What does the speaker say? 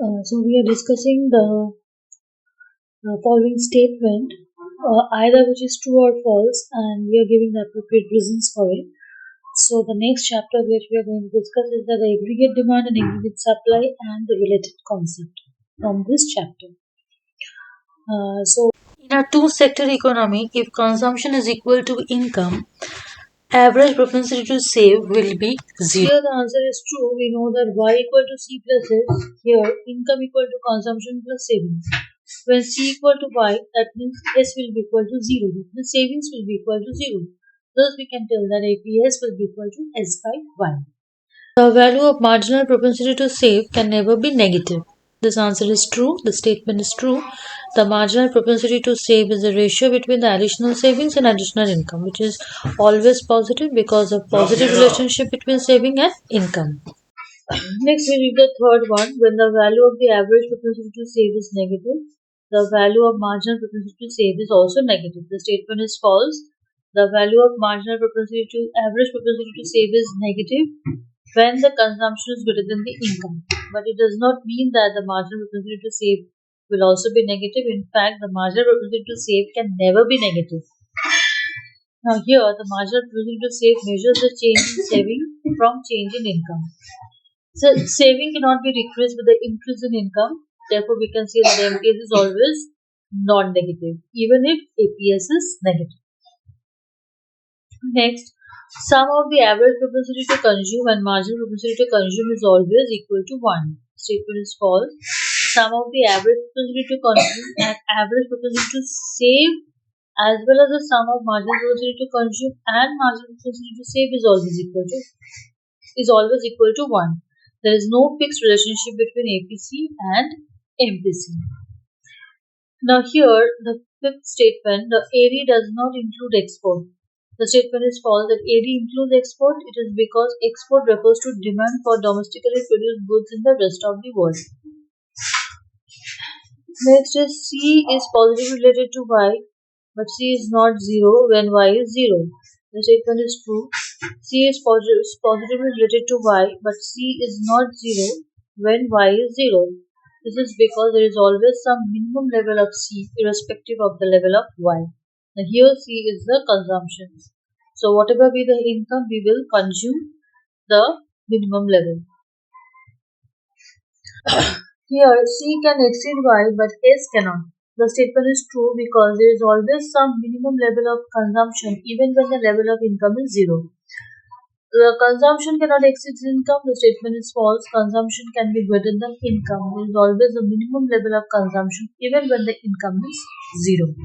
So we are discussing the following statement, either which is true or false, and we are giving the appropriate reasons for it. So the next chapter which we are going to discuss is the aggregate demand and aggregate supply and the related concept from this chapter. In a two-sector economy, if consumption is equal to income, average propensity to save will be 0. Here the answer is true. We know that y equal to c plus s. Here income equal to consumption plus savings. When c equal to y, that means s will be equal to 0. That means savings will be equal to 0. Thus we can tell that APS will be equal to s by y. The value of marginal propensity to save can never be negative. This answer is true. The statement is true. The marginal propensity to save is the ratio between the additional savings and additional income, which is always positive because of positive relationship between saving and income. Next, we read the third one. When the value of the average propensity to save is negative, the value of marginal propensity to save is also negative. The statement is false. The value of marginal propensity to average propensity to save is negative when the consumption is greater than the income. But it does not mean that the marginal propensity to save will also be negative. In fact, the marginal propensity to save can never be negative. Now here, the marginal propensity to save measures the change in saving from change in income. So saving cannot be decreased with the increase in income. Therefore, we can say that the MPS is always non-negative, even if APS is negative. Next, sum of the average propensity to consume and marginal propensity to consume is always equal to 1. Statement is false. Sum of the average propensity to consume and average propensity to save as well as the sum of marginal propensity to consume and marginal propensity to save is always equal to 1. There is no fixed relationship between APC and MPC. Now here, the fifth statement, the AD does not include export. The statement is false that AD includes export. It is because export refers to demand for domestically produced goods in the rest of the world. Next is C is positively related to Y, but C is not 0 when Y is 0. The statement is true. C is positively related to Y, but C is not 0 when Y is 0. This is because there is always some minimum level of C irrespective of the level of Y. Now here C is the consumption. So whatever be the income, we will consume the minimum level. Here C can exceed Y but S cannot. The statement is true because there is always some minimum level of consumption even when the level of income is 0. The consumption cannot exceed income. The statement is false. Consumption can be greater than income. There is always a minimum level of consumption even when the income is 0.